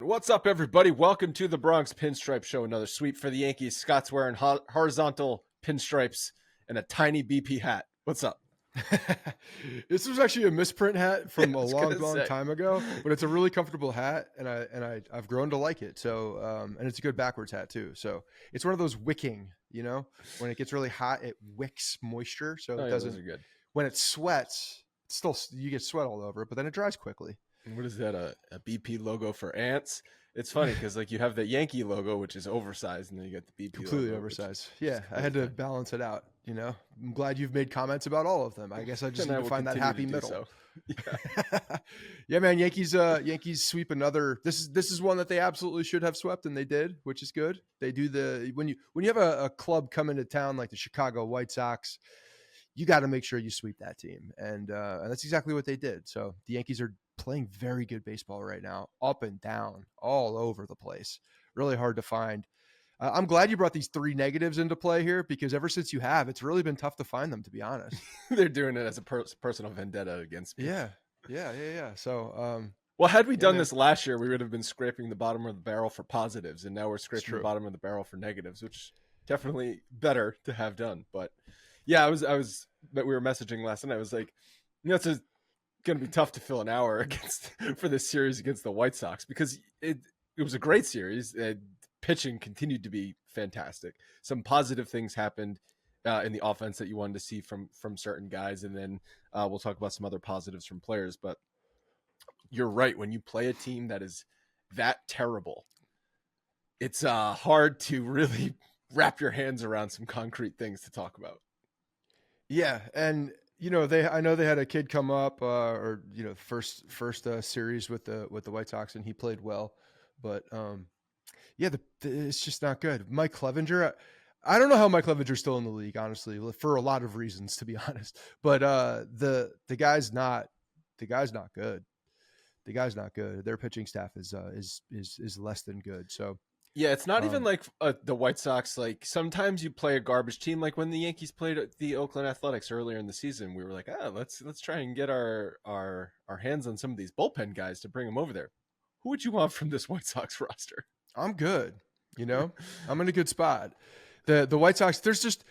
What's up, everybody? Welcome to the Bronx Pinstripe Show. Another sweep for the Yankees. Scott's wearing horizontal pinstripes and a tiny BP hat. What's up? This was actually a misprint hat from a long say. time ago, but it's a really comfortable hat, and I've grown to like it. So, and it's a good backwards hat too. So it's one of those wicking, when it gets really hot, it wicks moisture, so it doesn't. Those are good. When it sweats, it's still you get sweat all over it, but then it dries quickly. What is that? A BP logo for ants? It's funny because you have the Yankee logo, which is oversized, and then you get the BP completely logo, oversized. Yeah, I had to balance it out. I'm glad you've made comments about all of them. I guess I just need to find that happy middle. So. Yeah, man. Yankees sweep another. This is one that they absolutely should have swept, and they did, which is good. They do when you have a club come into town like the Chicago White Sox, you got to make sure you sweep that team, and that's exactly what they did. So the Yankees are playing very good baseball right now, up and down, all over the place. Really hard to find. I'm glad you brought these three negatives into play here, because ever since you have, it's really been tough to find them, to be honest. They're doing it as a personal vendetta against me. Yeah. So, well, had we done this last year, we would have been scraping the bottom of the barrel for positives, and now we're scraping the bottom of the barrel for negatives, which definitely better to have done. But yeah, we were messaging last night. I was like, it's going to be tough to fill an hour for this series against the White Sox, because it was a great series. Pitching continued to be fantastic. Some positive things happened in the offense that you wanted to see from certain guys, and then we'll talk about some other positives from players. But you're right, when you play a team that is that terrible, it's hard to really wrap your hands around some concrete things to talk about. Yeah, and I know they had a kid come up, first series with the White Sox, and he played well, but it's just not good. Mike Clevenger, I don't know how Mike Clevenger's still in the league, honestly, for a lot of reasons, to be honest. But the guy's not good. The guy's not good. Their pitching staff is less than good. So yeah, it's not even like the White Sox. Like, sometimes you play a garbage team. Like when the Yankees played the Oakland Athletics earlier in the season, we were like, let's try and get our hands on some of these bullpen guys to bring them over there. Who would you want from this White Sox roster? I'm good. I'm in a good spot. The White Sox, there's just,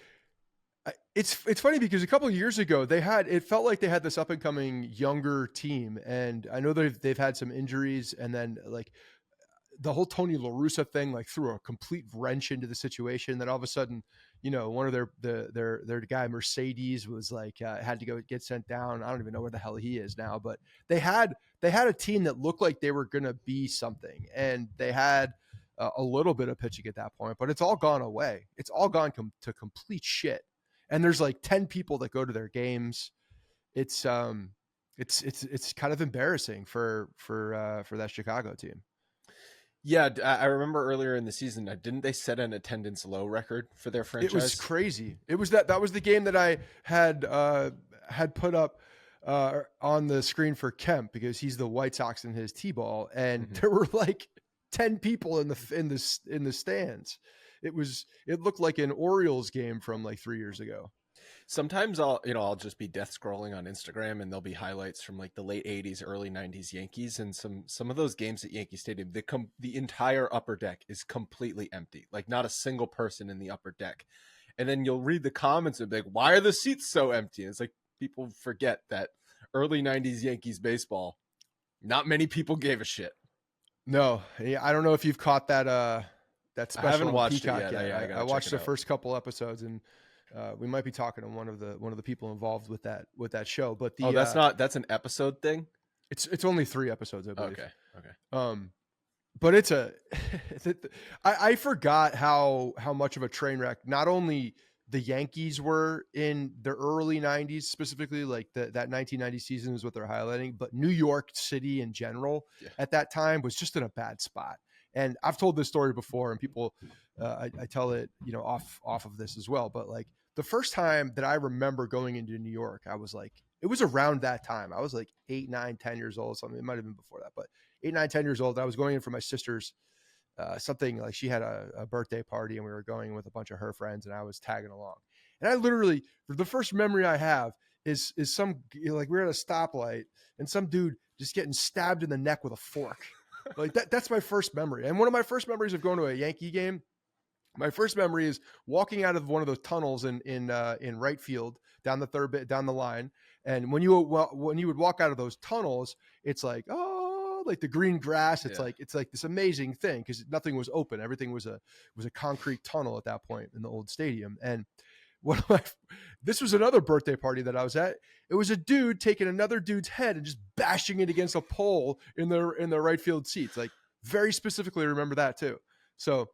it's funny because a couple of years ago it felt like they had this up and coming younger team. And I know they've had some injuries, and then like the whole Tony La Russa thing, like threw a complete wrench into the situation. Then all of a sudden, one of their guy Mercedes was like, had to go get sent down. I don't even know where the hell he is now, but they had a team that looked like they were going to be something, and they had a little bit of pitching at that point, but it's all gone away. It's all gone to complete shit. And there's like 10 people that go to their games. It's kind of embarrassing for that Chicago team. Yeah, I remember earlier in the season, didn't they set an attendance low record for their franchise? It was crazy. It was that was the game that I had put up on the screen for Kemp, because he's the White Sox in his T-ball, and there were like 10 people in the stands. It looked like an Orioles game from like 3 years ago. Sometimes I'll just be death scrolling on Instagram, and there'll be highlights from like the late 80s, early 90s Yankees, and some of those games at Yankee Stadium, the entire upper deck is completely empty. Like, not a single person in the upper deck. And then you'll read the comments and be like, why are the seats so empty? And it's like, people forget that early 90s Yankees baseball, not many people gave a shit. No, I don't know if you've caught that special. I haven't watched Peacock it yet. I watched the first couple episodes, and we might be talking to one of the people involved with that show. But that's an episode thing. It's only 3 episodes, I believe. Okay. But I forgot how much of a train wreck not only the Yankees were in the early 90s, specifically like that 1990 season is what they're highlighting, but New York City in general at that time was just in a bad spot. And I've told this story before, and people, I tell it, off of this as well. But like the first time that I remember going into New York, I was like, it was around that time. I was like 8, 9, 10 years old. Something, it might've been before that, but 8, 9, 10 years old. I was going in for my sister's, something like, she had a birthday party, and we were going with a bunch of her friends, and I was tagging along. And I literally, the first memory I have is some, like, we're at a stoplight, and some dude just getting stabbed in the neck with a fork. Like that's my first memory. And one of my first memories of going to a Yankee game, my first memory is walking out of one of those tunnels in right field down down the line. And when you would walk out of those tunnels, it's like, oh, like the green grass. It's like this amazing thing because nothing was open. Everything was a concrete tunnel at that point in the old stadium. And this was another birthday party that I was at. It was a dude taking another dude's head and just bashing it against a pole in the right field seats. Like very specifically remember that too. So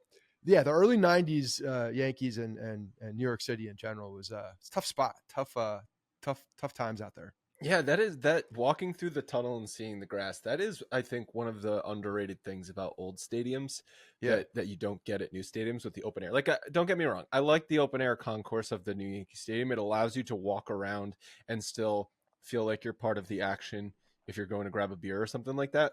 yeah, the early '90s Yankees and New York City in general was it's a tough spot, tough times out there. Yeah, that walking through the tunnel and seeing the grass, that is, I think, one of the underrated things about old stadiums that you don't get at new stadiums with the open air. Like, don't get me wrong, I like the open air concourse of the new Yankee Stadium. It allows you to walk around and still feel like you're part of the action if you're going to grab a beer or something like that.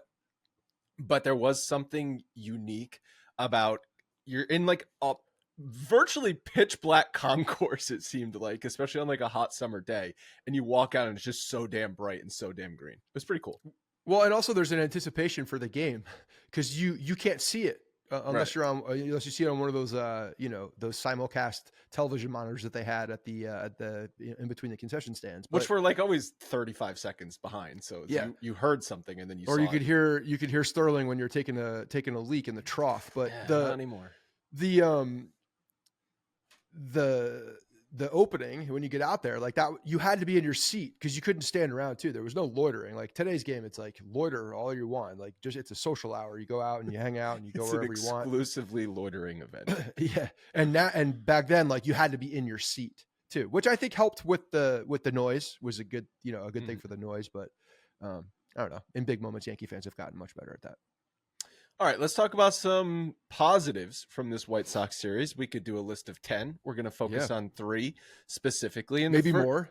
But there was something unique about you're in like a virtually pitch black concourse, it seemed like, especially on like a hot summer day, and you walk out and it's just so damn bright and so damn green. It was pretty cool. Well, and also there's an anticipation for the game because you can't see it unless you're on unless you see it on one of those those simulcast television monitors that they had at the in between the concession stands, which were like always 35 seconds behind. So you heard something and then you could hear Sterling when you're taking a leak in the trough. But not anymore. The opening when you get out there like that, you had to be in your seat because you couldn't stand around too. There was no loitering. Like today's game, it's like loiter all you want. Like just it's a social hour. You go out and you hang out and you go wherever you want. Exclusively loitering event. Yeah, and back then like you had to be in your seat too, which I think helped with the noise. Was a good thing for the noise. But I don't know. In big moments, Yankee fans have gotten much better at that. All right, let's talk about some positives from this White Sox series. We could do a list of 10. We're going to focus on 3 specifically. And maybe more.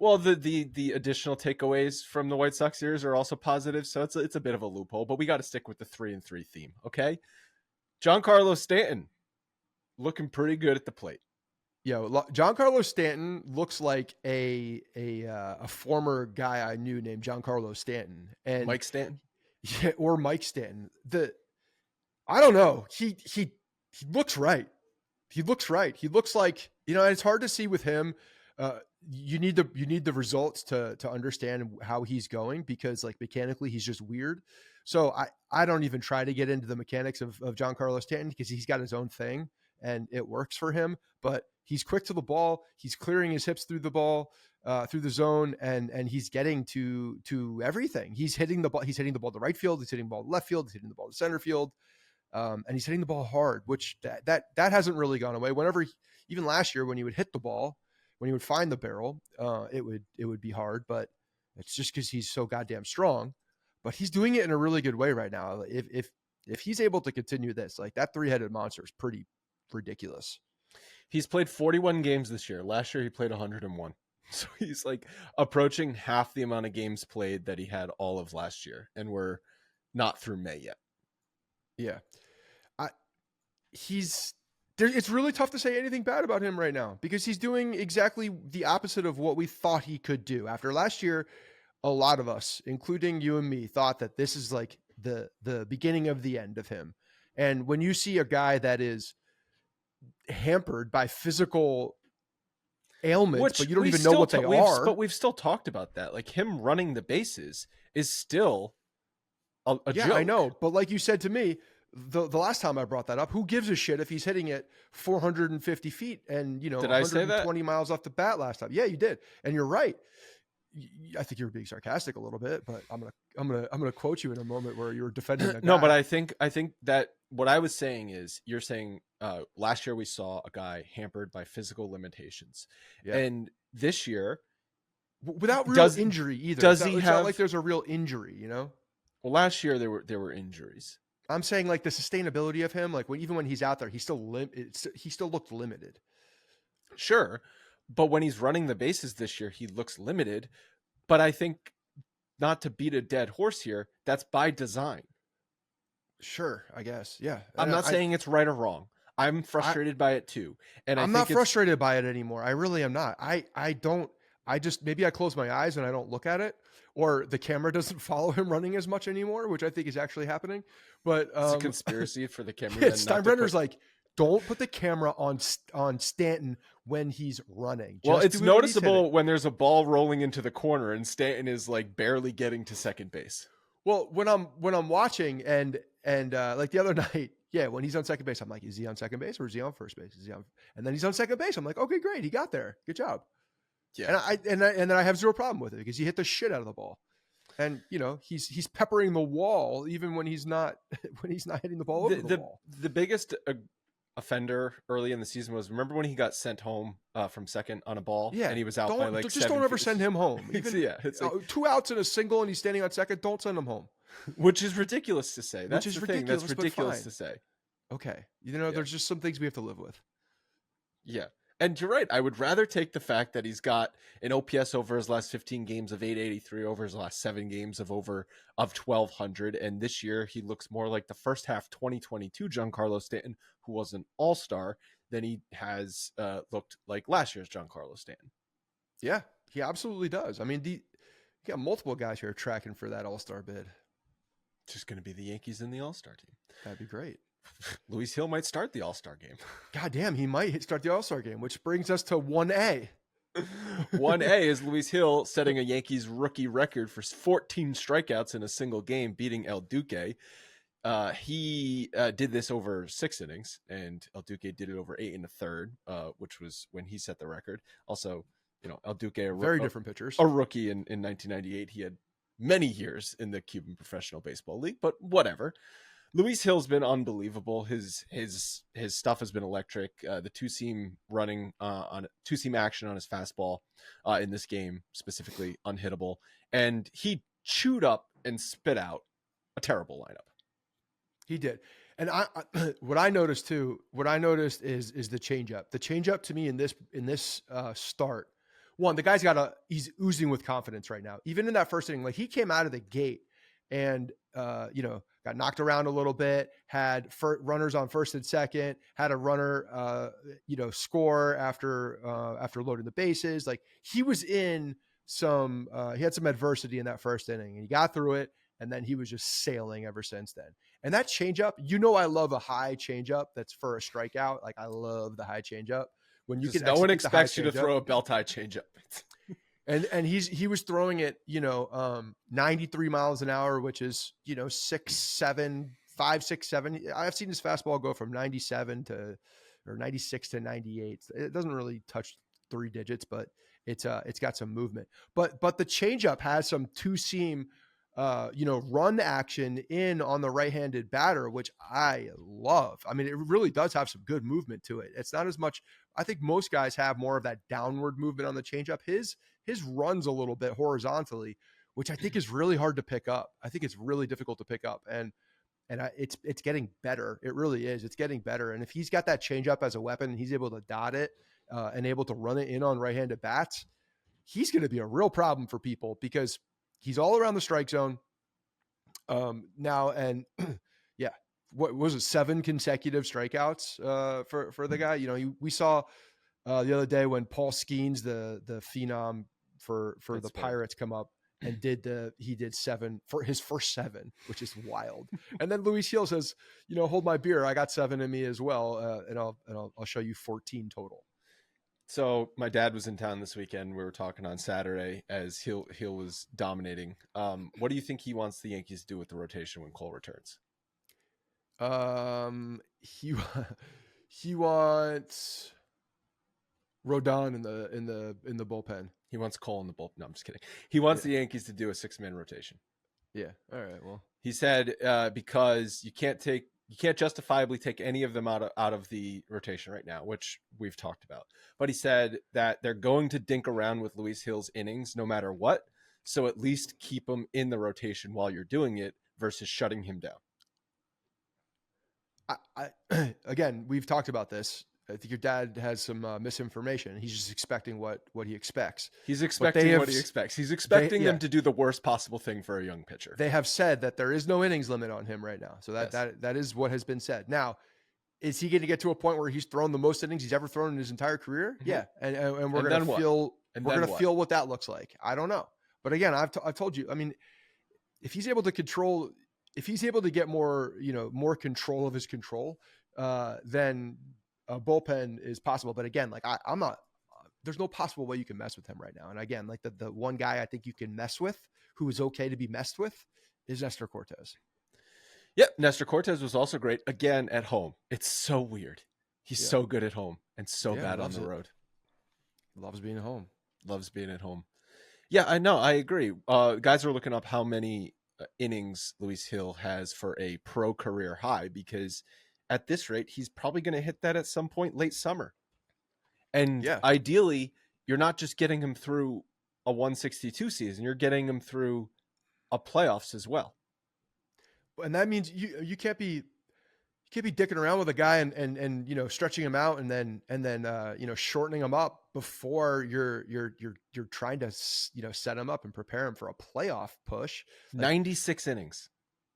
Well, the additional takeaways from the White Sox series are also positive, so it's a bit of a loophole, but we got to stick with the 3 and 3 theme, okay? Giancarlo Stanton looking pretty good at the plate. Yeah, Giancarlo Stanton looks like a former guy I knew named Giancarlo Stanton. And Mike Stanton? Yeah, or Mike Stanton. I don't know. He looks right. He looks right. He looks like, it's hard to see with him. You need the results to understand how he's going because like mechanically he's just weird. So I don't even try to get into the mechanics of Giancarlo Stanton because he's got his own thing and it works for him, but he's quick to the ball. He's clearing his hips through the ball, through the zone, and he's getting to everything. He's hitting the ball. He's hitting the ball to right field. He's hitting the ball to left field. He's hitting the ball to center field, and he's hitting the ball hard. Which that hasn't really gone away. Whenever, even last year, when he would hit the ball, when he would find the barrel, it would be hard. But it's just because he's so goddamn strong. But he's doing it in a really good way right now. If he's able to continue this, like that 3-headed monster is pretty ridiculous. He's played 41 games this year. Last year he played 101. So he's like approaching half the amount of games played that he had all of last year. And we're not through May yet. Yeah. It's really tough to say anything bad about him right now because he's doing exactly the opposite of what we thought he could do. After last year, a lot of us, including you and me, thought that this is like the beginning of the end of him. And when you see a guy that is hampered by physical ailments, but you don't even know what they are. But we've still talked about that. Like him running the bases is still a joke. I know. But like you said to me, the last time I brought that up, who gives a shit if he's hitting it 450 feet and, did 120 miles off the bat last time? Yeah, you did. And you're right. I think you were being sarcastic a little bit, but I'm gonna quote you in a moment where you're defending a guy. No, but I think that what I was saying is you're saying last year we saw a guy hampered by physical limitations, and this year without real injury either. It's not like there's a real injury, Well, last year there were injuries. I'm saying like the sustainability of him, like even when he's out there, he still looked limited. Sure. But when he's running the bases this year, he looks limited. But I think, not to beat a dead horse here, that's by design. Sure, I guess. Yeah. I'm not saying it's right or wrong. I'm frustrated by it too. And I'm not frustrated by it anymore. I really am not. Maybe I close my eyes and I don't look at it, or the camera doesn't follow him running as much anymore, which I think is actually happening. But it's a conspiracy for the camera. Yeah, Steinbrenner's like, don't put the camera on Stanton when he's running. Well, it's noticeable when there's a ball rolling into the corner and Stanton is like barely getting to second base. Well, when I'm watching and like the other night, yeah, when he's on second base, I'm like, is he on second base or is he on first base? And then he's on second base. I'm like, okay, great, he got there, good job. Yeah, and then I have zero problem with it because he hit the shit out of the ball, and he's peppering the wall even when he's not hitting the ball over the wall. The biggest offender early in the season was, remember when he got sent home from second on a ball, and he was out by like just don't ever send him home. Even, it's like 2 outs and a single, and he's standing on second. Don't send him home. Which is ridiculous to say. That's the thing. That's ridiculous to say. Okay, there's just some things we have to live with. Yeah. And you're right. I would rather take the fact that he's got an OPS over his last 15 games of 883, over his last 7 games of 1,200. And this year he looks more like the first half 2022 Giancarlo Stanton, who was an all-star, than he has looked like last year's Giancarlo Stanton. Yeah, he absolutely does. I mean, you got multiple guys here tracking for that all-star bid. It's just going to be the Yankees in the all-star team. That'd be great. Luis Hill might start the all-star game. God damn, he might start the all-star game, which brings us to 1A. 1A is Luis Hill setting a Yankees rookie record for 14 strikeouts in a single game, beating El Duque. He did this over 6 innings, and El Duque did it over 8 1/3, which was when he set the record. Also, El Duque, very different pitchers. A rookie in 1998. He had many years in the Cuban Professional Baseball League, but whatever. Luis Hill's been unbelievable. His stuff has been electric. The two-seam running on two-seam action on his fastball in this game, specifically unhittable. And he chewed up and spit out a terrible lineup. He did. And what I noticed is the changeup. The changeup to me in this start, one, the guy's he's oozing with confidence right now. Even in that first inning, like he came out of the gate and got knocked around a little bit, had runners on first and second, had a runner, score after loading the bases. Like he was in he had some adversity in that first inning, and he got through it, and then he was just sailing ever since then. And that changeup, I love a high changeup that's for a strikeout. Like I love the high changeup. When you no one expects you to throw a belt high changeup. And he was throwing it, 93 miles an hour, which is, 6, 7, 5, 6, 7. I've seen his fastball go from 97 or 96 to 98. It doesn't really touch 3 digits, but it's got some movement. But the changeup has some two-seam, run action in on the right-handed batter, which I love. I mean, it really does have some good movement to it. It's not as much. I think most guys have more of that downward movement on the changeup. His runs a little bit horizontally, which I think is really hard to pick up. I think it's really difficult to pick up, and it's getting better. It really is. It's getting better. And if he's got that changeup as a weapon, and he's able to dot it and able to run it in on right-handed bats, he's going to be a real problem for people because he's all around the strike zone now. And yeah, what was it? 7 consecutive strikeouts for the guy. We saw the other day when Paul Skeens, the phenom for the Pirates, come up and he did 7 for his first 7, which is wild. And then Luis Hill says, hold my beer, I got 7 in me as well, and I'll show you 14 total. So my dad was in town this weekend. We were talking on Saturday as Hill was dominating. What do you think he wants the Yankees to do with the rotation when Cole returns? He wants Rodon in the bullpen. He wants Cole in the bullpen. No, I'm just kidding. He wants the Yankees to do a 6-man rotation. Yeah. All right. Well, he said because you can't justifiably take any of them out of the rotation right now, which we've talked about. But he said that they're going to dink around with Luis Hill's innings no matter what. So at least keep him in the rotation while you're doing it versus shutting him down. Again, we've talked about this. I think your dad has some misinformation. He's just expecting what he expects. He's expecting what he expects. He's expecting them to do the worst possible thing for a young pitcher. They have said that there is no innings limit on him right now. So that is what has been said. Now, is he going to get to a point where he's thrown the most innings he's ever thrown in his entire career? Mm-hmm. Yeah. And we're going to feel what that looks like. I don't know. But again, I've told you, I mean, if he's able to get more, more control of his control, then a bullpen is possible. But again, like I'm not, there's no possible way you can mess with him right now. And again, like the one guy I think you can mess with, who is okay to be messed with, is Nestor Cortez. Yep. Nestor Cortez was also great again at home. It's so weird. He's so good at home and so bad on the road. Loves being at home. Loves being at home. Yeah, I know. I agree. Guys are looking up how many innings Luis Hill has for a pro career high, because at this rate, he's probably going to hit that at some point late summer. And ideally, you're not just getting him through a 162 season, you're getting him through a playoffs as well. And that means you can't be dicking around with a guy and stretching him out and then shortening him up before you're trying to set him up and prepare him for a playoff push. 96 innings.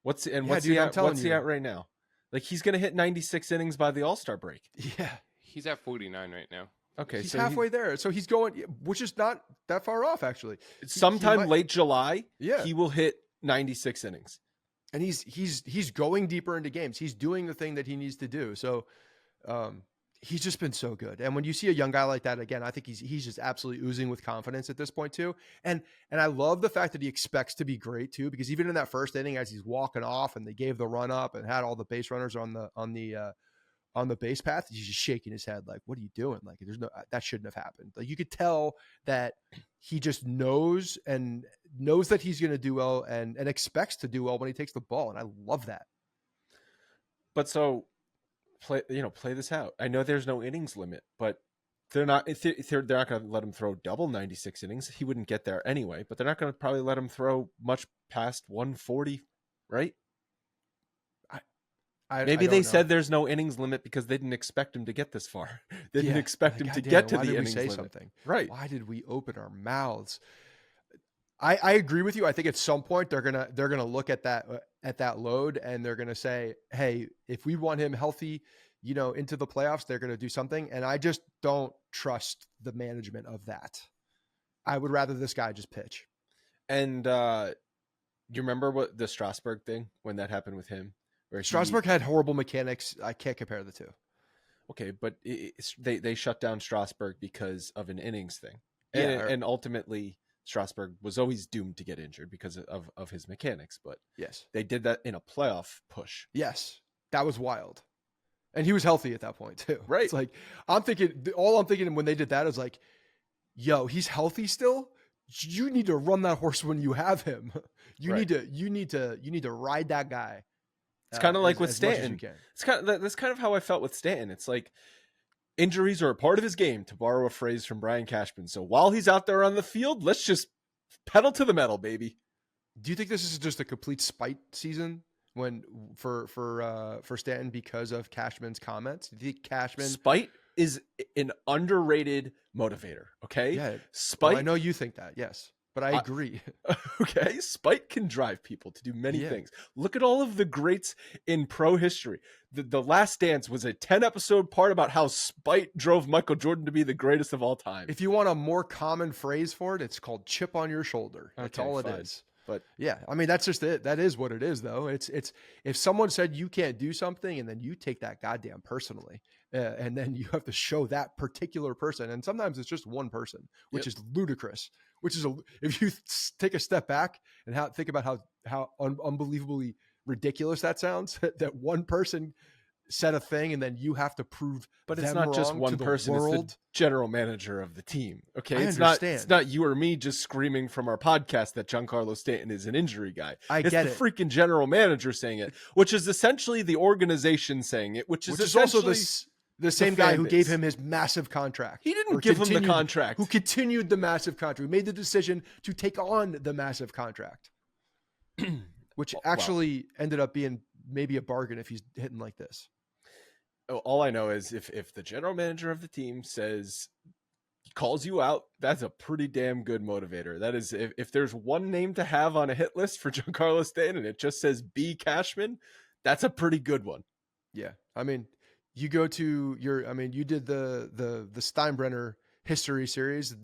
What's he at right now? Like, he's going to hit 96 innings by the All-Star break. Yeah. He's at 49 right now. Okay. He's halfway there. So he's going, which is not that far off, actually. Sometime late July, he will hit 96 innings. And he's going deeper into games. He's doing the thing that he needs to do. So he's just been so good. And when you see a young guy like that, again, I think he's just absolutely oozing with confidence at this point too. And I love the fact that he expects to be great too, because even in that first inning, as he's walking off and they gave the run up and had all the base runners on the base path, he's just shaking his head like, what are you doing? Like, that shouldn't have happened. Like, you could tell that he just knows that he's going to do well and expects to do well when he takes the ball. And I love that. But so play this out. I know there's no innings limit, but they're not going to let him throw double 96 innings. He wouldn't get there anyway, but they're not going to probably let him throw much past 140, right? Maybe they said there's no innings limit because they didn't expect him to get this far. They didn't expect him to get to the innings limit. Something? Right. Why did we open our mouths? I agree with you. I think at some point they're gonna look at that load and they're gonna say, hey, if we want him healthy, into the playoffs, they're gonna do something. And I just don't trust the management of that. I would rather this guy just pitch. And you remember what the Strasburg thing, when that happened with him? Strasburg had horrible mechanics. I can't compare the two. Okay, but they shut down Strasburg because of an innings thing. And ultimately, Strasburg was always doomed to get injured because of his mechanics. But yes, they did that in a playoff push. Yes, that was wild. And he was healthy at that point too. Right. It's like, all I'm thinking when they did that is like, yo, he's healthy still. You need to run that horse when you have him. You need to ride that guy. It's kind of like with Stanton. That's kind of how I felt with Stanton. It's like, injuries are a part of his game, to borrow a phrase from Brian Cashman. So while he's out there on the field, let's just pedal to the metal, baby. Do you think this is just a complete spite season for Stanton because of Cashman's comments? Do you think Cashman spite is an underrated motivator? Okay, yeah, spite. Well, I know you think that, yes. But I agree. Okay. Spite can drive people to do many things. Look at all of the greats in pro history. The Last Dance was a 10-episode part about how spite drove Michael Jordan to be the greatest of all time. If you want a more common phrase for it, it's called chip on your shoulder. That's all it is. But yeah, I mean, that's just it. That is what it is, though. It's if someone said you can't do something and then you take that goddamn personally, and then you have to show that particular person, and sometimes it's just one person, which is ludicrous. Which is if you take a step back and think about how unbelievably ridiculous that sounds, that one person said a thing and then you have to prove. But it's not just one person; it's the general manager of the team. Okay, I understand. It's not you or me just screaming from our podcast that Giancarlo Stanton is an injury guy. It's the freaking general manager saying it, which is essentially the organization saying it, which is also the same guy who gave him his massive contract. He didn't give him the contract. Who continued the massive contract. Who made the decision to take on the massive contract. Which actually ended up being maybe a bargain if he's hitting like this. All I know is if the general manager of the team calls you out, that's a pretty damn good motivator. That is, if there's one name to have on a hit list for Giancarlo Stanton and it just says B. Cashman, that's a pretty good one. Yeah. I mean, you go to you did the Steinbrenner history series.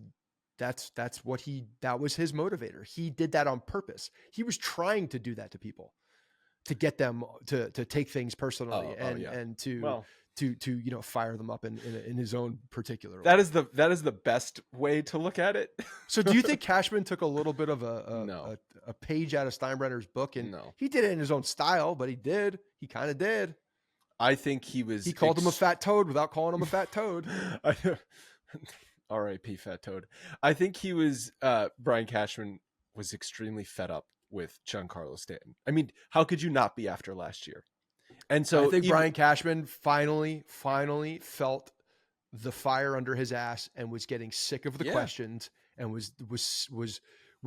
That was his motivator. He did that on purpose. He was trying to do that to people, to get them to take things personally and to fire them up in his own particular that way. is the best way to look at it. So do you think Cashman took a little bit of No. a page out of Steinbrenner's book? And No. he did it in his own style, but he kind of did. I think he called him a fat toad without calling him a fat toad. R.I.P. Fat Toad. I think he was Brian Cashman was extremely fed up with Giancarlo Stanton. I mean, how could you not be after last year? And so I think Brian Cashman finally felt the fire under his ass and was getting sick of the questions and was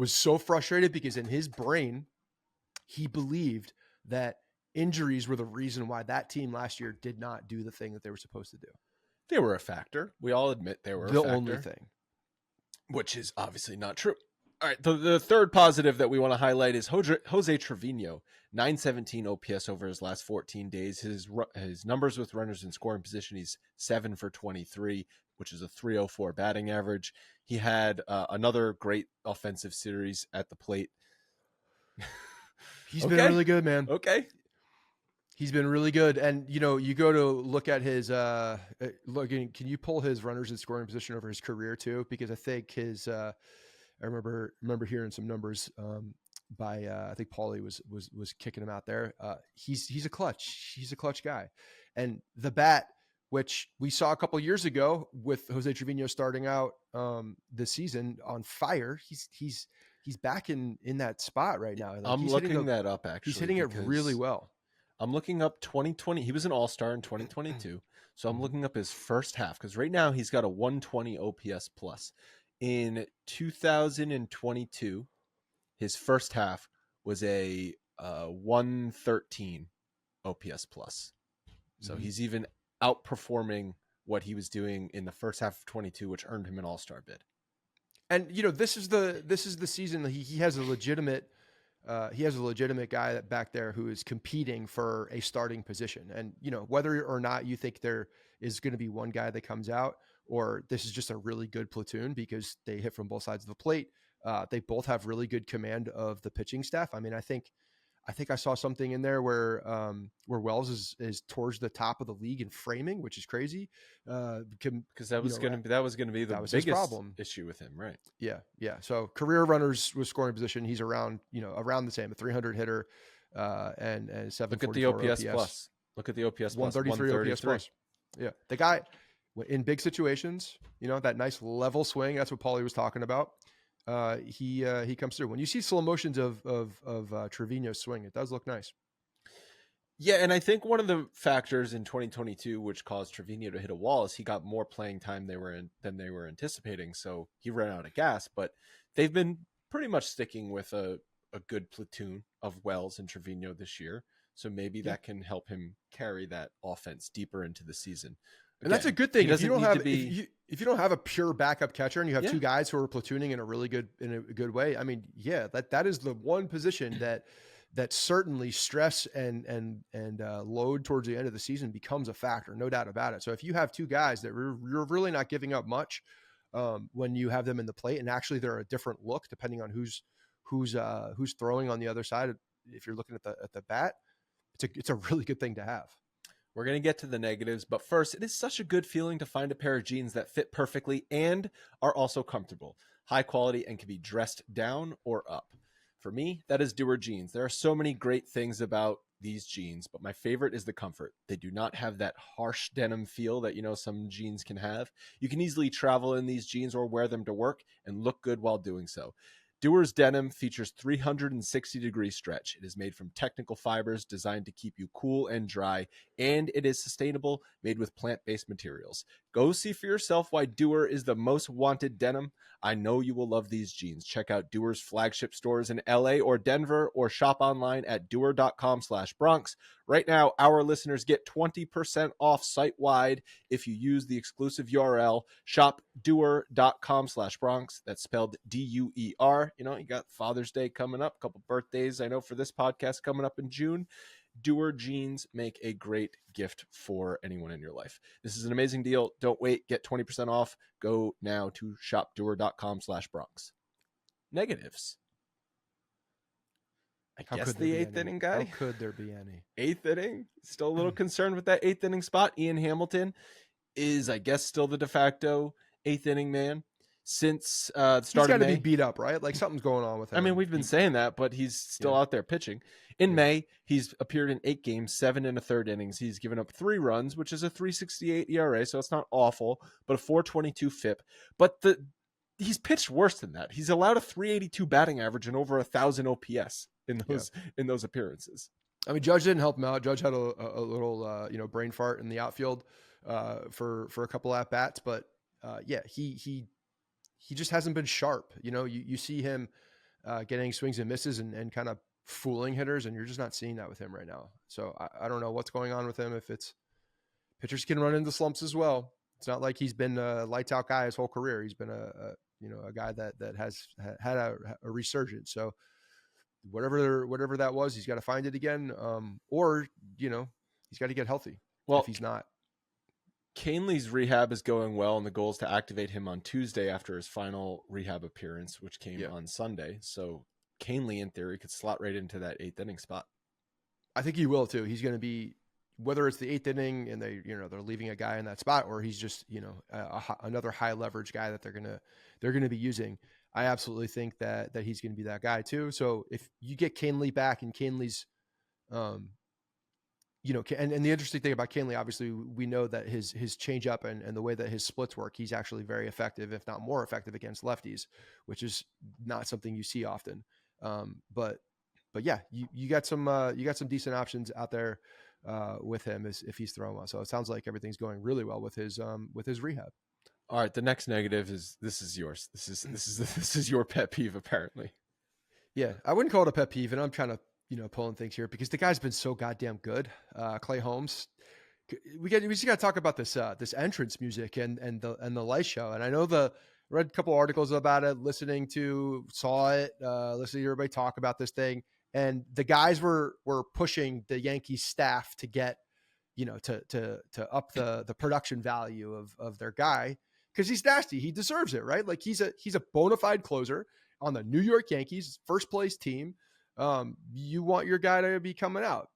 so frustrated because in his brain he believed that injuries were the reason why that team last year did not do the thing that they were supposed to do. They were a factor. We all admit they were the a factor, only thing, which is obviously not true. All right, the third positive that we want to highlight is Jose Trevino, 917 OPS over his last 14 days. His numbers with runners in scoring position, he's 7 for 23, which is a 304 batting average. He had another great offensive series at the plate. He's been really good, man. Okay. He's been really good. And, you go to look at his can you pull his runners in scoring position over his career too? Because I think his I remember hearing some numbers by I think Paulie was kicking him out there. He's a clutch guy. And the bat, which we saw a couple years ago with Jose Trevino starting out this season on fire, he's back in that spot right now. Like, I'm looking that up actually. He's hitting it really well. I'm looking up 2020. He was an all-star in 2022. So I'm looking up his first half because right now he's got a 120 OPS plus. In 2022, his first half was a 113 OPS plus. So he's even outperforming what he was doing in the first half of 22, which earned him an all-star bid. And this is the season that he has a legitimate guy back there who is competing for a starting position. And whether or not you think there is going to be one guy that comes out, or this is just a really good platoon because they hit from both sides of the plate. They both have really good command of the pitching staff. I mean, I think I saw something in there where Wells is towards the top of the league in framing, which is crazy. Because that was going to be the biggest problem issue with him, right? Yeah. So career runners with scoring position, he's around the same, a 300 hitter, and 744 Look at the OPS plus. Look at the OPS plus. 133 OPS plus. Yeah, the guy in big situations, that nice level swing. That's what Paulie was talking about. He comes through. When you see slow motions of Trevino's swing, it does look nice. Yeah, and I think one of the factors in 2022 which caused Trevino to hit a wall is he got more playing time than they were anticipating. So he ran out of gas, but they've been pretty much sticking with a good platoon of Wells and Trevino this year. So maybe that can help him carry that offense deeper into the season. And that's a good thing. If you don't have a pure backup catcher and you have two guys who are platooning in a good way, I mean, that is the one position that certainly stress and load towards the end of the season becomes a factor, no doubt about it. So if you have two guys that you're really not giving up much when you have them in the plate, and actually they're a different look depending on who's throwing on the other side. If you're looking at the bat, it's a really good thing to have. We're going to get to the negatives, but first, it is such a good feeling to find a pair of jeans that fit perfectly and are also comfortable, high quality, and can be dressed down or up. For me, that is Dewar jeans. There are so many great things about these jeans, but my favorite is the comfort. They do not have that harsh denim feel that, some jeans can have. You can easily travel in these jeans or wear them to work and look good while doing so. Dewar's denim features 360-degree stretch. It is made from technical fibers designed to keep you cool and dry, and it is sustainable, made with plant-based materials. Go see for yourself why Dewar is the most wanted denim. I know you will love these jeans. Check out Dewar's flagship stores in LA or Denver, or shop online at dewar.com/Bronx. Right now, our listeners get 20% off site-wide if you use the exclusive URL shopdewar.com/Bronx. That's spelled DUER. You got Father's Day coming up, a couple birthdays I know for this podcast coming up in June. Doer jeans make a great gift for anyone in your life. This is an amazing deal. Don't wait. Get 20% off. Go now to shopdoer.com/Bronx. Negatives. I How guess could there the be eighth any? inning guy. How could there be any? Eighth inning. Still a little concerned with that eighth inning spot. Ian Hamilton is, I guess, still the de facto eighth inning man since the He's start got of to May. be beat up, right? Like something's going on with him. I mean, we've been saying that, but he's still out there pitching. In May, he's appeared in 8 games, 7 1/3 innings. He's given up 3 runs, which is a 3.68 ERA, so it's not awful, but a 4.22 FIP. But he's pitched worse than that. He's allowed a 3.82 batting average and over 1,000 OPS in those appearances. I mean, Judge didn't help him out. Judge had a little brain fart in the outfield for a couple at bats, but he just hasn't been sharp. You see him getting swings and misses and kind of fooling hitters, and you're just not seeing that with him right now. So I don't know what's going on with him. If it's pitchers can run into slumps as well. It's not like he's been a lights out guy his whole career. He's been a guy that has had a resurgence. So whatever that was, he's got to find it again. Or he's got to get healthy. Well, if he's not. Canley's rehab is going well, and the goal is to activate him on Tuesday after his final rehab appearance, which came on Sunday. So Canley, in theory, could slot right into that 8th inning spot. I think he will too. He's going to be, whether it's the 8th inning and they're leaving a guy in that spot, or he's just another high leverage guy that they're gonna be using. I absolutely think that he's going to be that guy too. So if you get Canley back, and Canley's, and the interesting thing about Canley, obviously we know that his changeup and the way that his splits work, he's actually very effective, if not more effective, against lefties, which is not something you see often. But yeah, you got some decent options out there with him if he's throwing well. So it sounds like everything's going really well with his rehab. All right, the next negative is yours. This is your pet peeve, apparently. Yeah, I wouldn't call it a pet peeve, and I'm trying to pulling things here because the guy's been so goddamn good. Clay Holmes. We just got to talk about this entrance music and the light show. And I know read a couple articles about it, listening to everybody talk about this thing. And the guys were pushing the Yankees staff to get, to up the production value of their guy, because he's nasty. He deserves it, right? Like he's a bona fide closer on the New York Yankees, first place team. You want your guy to be coming out.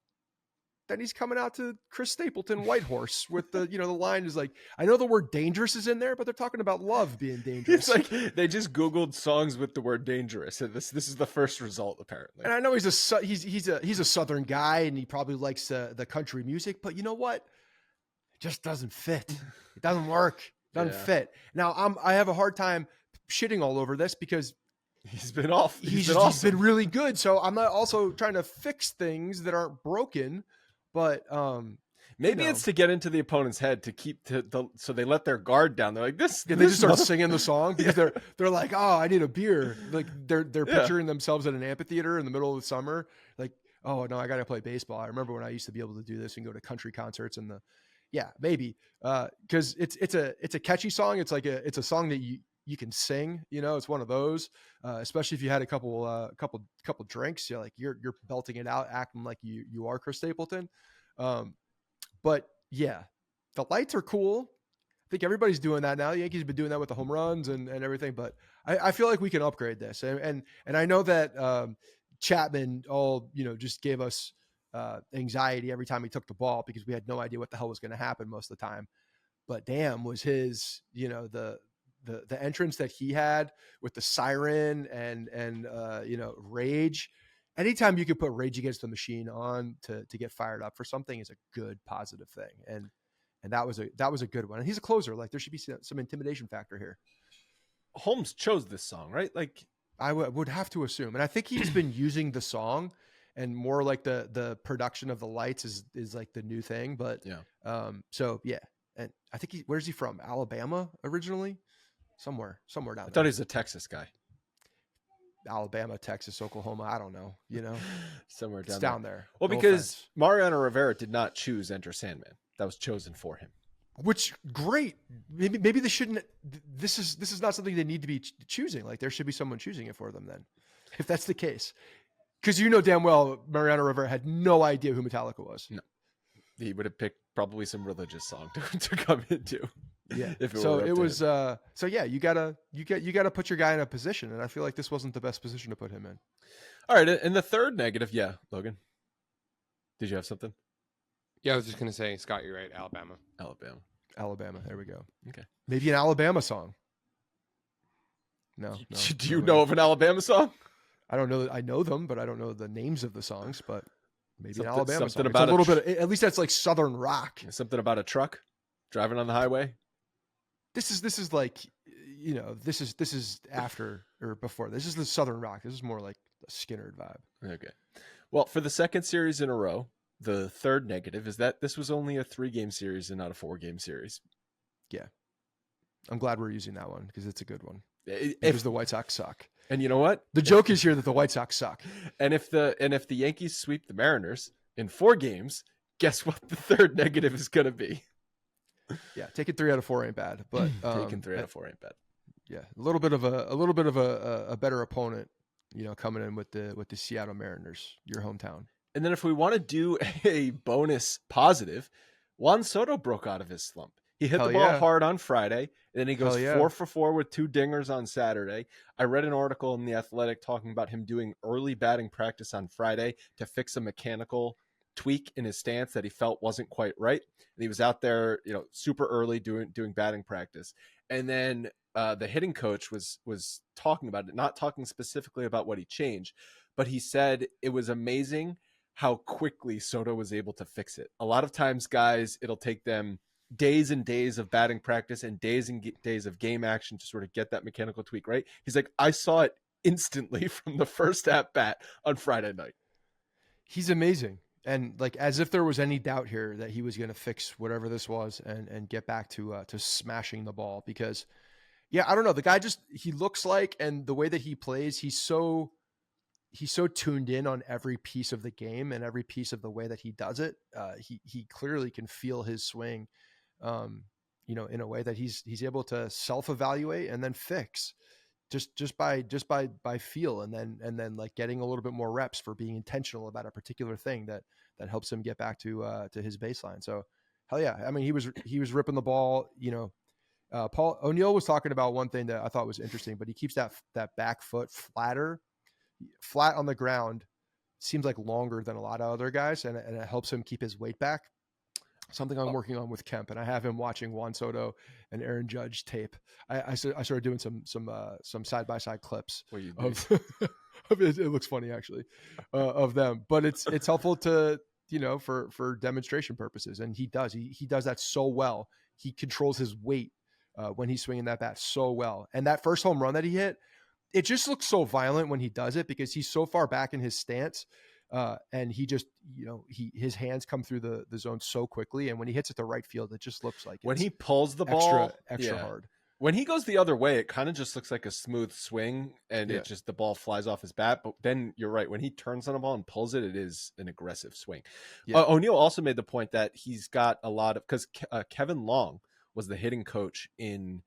Then he's coming out to Chris Stapleton White Horse with the line is like, I know the word dangerous is in there, but they're talking about love being dangerous. It's like they just Googled songs with the word dangerous, and this is the first result, apparently. And I know he's a Southern guy, and he probably likes the country music, but you know what? It just doesn't fit. It doesn't work. It doesn't fit. Now I have a hard time shitting all over this because he's been off. He's been really good. So I'm not also trying to fix things that aren't broken. But maybe it's to get into the opponent's head to keep so they let their guard down. They're like this. Yeah, they just start singing the song because they're like, oh, I need a beer. Like they're picturing themselves at an amphitheater in the middle of the summer. Like, oh no, I got to play baseball. I remember when I used to be able to do this and go to country concerts and maybe because it's a catchy song. It's like it's a song that you can sing. It's one of those. Especially if you had a couple drinks, you're belting it out, acting like you are Chris Stapleton. But yeah, the lights are cool. I think everybody's doing that now. The Yankees have been doing that with the home runs and everything, but I feel like we can upgrade this. And I know that Chapman just gave us anxiety every time he took the ball because we had no idea what the hell was going to happen most of the time. But damn, was his, the entrance that he had with the siren and rage. Anytime you could put Rage Against the Machine on to get fired up for something is a good positive thing. And that was a good one. And he's a closer. Like there should be some intimidation factor here. Holmes chose this song, right? Like I would have to assume. And I think he's been using the song and more like the production of the lights is like the new thing. But so yeah. And I think where's he from? Alabama originally? Somewhere down there. I thought he was a Texas guy. Alabama, Texas, Oklahoma. I don't know. Somewhere down there. Well, because Mariano Rivera did not choose Enter Sandman. That was chosen for him. Which great. Maybe they shouldn't. This is not something they need to be choosing. Like there should be someone choosing it for them then, if that's the case. Because you know damn well Mariano Rivera had no idea who Metallica was. No. He would have picked probably some religious song to come into. Yeah. If it So were up it to was him. so yeah, you gotta put your guy in a position, and I feel like this wasn't the best position to put him in. All right, and the third negative, yeah, Logan. Did you have something? Yeah, I was just gonna say, Scott, you're right. Alabama. There we go. Okay. Maybe an Alabama song. No. Do you know of an Alabama song? I don't know. I know them, but I don't know the names of the songs. But maybe an Alabama something song. About it's a little bit. At least that's like Southern rock. Something about a truck driving on the highway. This is like, this is after or before. This is the Southern rock. This is more like the Skinner vibe. Okay. Well, for the second series in a row, the third negative is that this was only a 3-game series and not a 4-game series. Yeah. I'm glad we're using that one because it's a good one. Because the White Sox suck. And you know what? The joke is here that the White Sox suck. And if the Yankees sweep the Mariners in 4 games, guess what the third negative is going to be? Yeah, taking 3 out of 4 ain't bad, but taking 3 out of 4 ain't bad. Yeah, a little bit of a better opponent, coming in with the Seattle Mariners, your hometown. And then if we want to do a bonus positive, Juan Soto broke out of his slump. He hit the ball hard on Friday, and then he goes 4 for 4 with 2 dingers on Saturday. I read an article in The Athletic talking about him doing early batting practice on Friday to fix a mechanical tweak in his stance that he felt wasn't quite right. And he was out there, super early doing batting practice. And then the hitting coach was talking about it, not talking specifically about what he changed, but he said it was amazing how quickly Soto was able to fix it. A lot of times, guys, it'll take them days and days of batting practice and days of game action to sort of get that mechanical tweak right. He's like, I saw it instantly from the first at bat on Friday night. He's amazing. And like, as if there was any doubt here that he was going to fix whatever this was and get back to smashing the ball, because I don't know. The guy he looks like, and the way that he plays, he's so tuned in on every piece of the game and every piece of the way that he does it. He clearly can feel his swing, in a way that he's able to self-evaluate and then fix just by feel. And then like getting a little bit more reps for being intentional about a particular thing that helps him get back to his baseline. So hell yeah. I mean, he was ripping the ball, Paul O'Neill was talking about one thing that I thought was interesting, but he keeps that back foot flat on the ground. Seems like longer than a lot of other guys, and it helps him keep his weight back. Something I'm working on with Kemp, and I have him watching Juan Soto and Aaron Judge tape. I started doing some side-by-side clips of it. It looks funny actually, of them, but it's helpful to, for demonstration purposes. And he does that so well. He controls his weight when he's swinging that bat so well. And that first home run that he hit, it just looks so violent when he does it because he's so far back in his stance. And he just, his hands come through the zone so quickly. And when he hits it to right field, it just looks like when he pulls the ball extra hard. When he goes the other way, it kind of just looks like a smooth swing, and it just, the ball flies off his bat. But then you're right. When he turns on the ball and pulls it, it is an aggressive swing. Yeah. O'Neill also made the point that he's got a lot of, because Kevin Long was the hitting coach in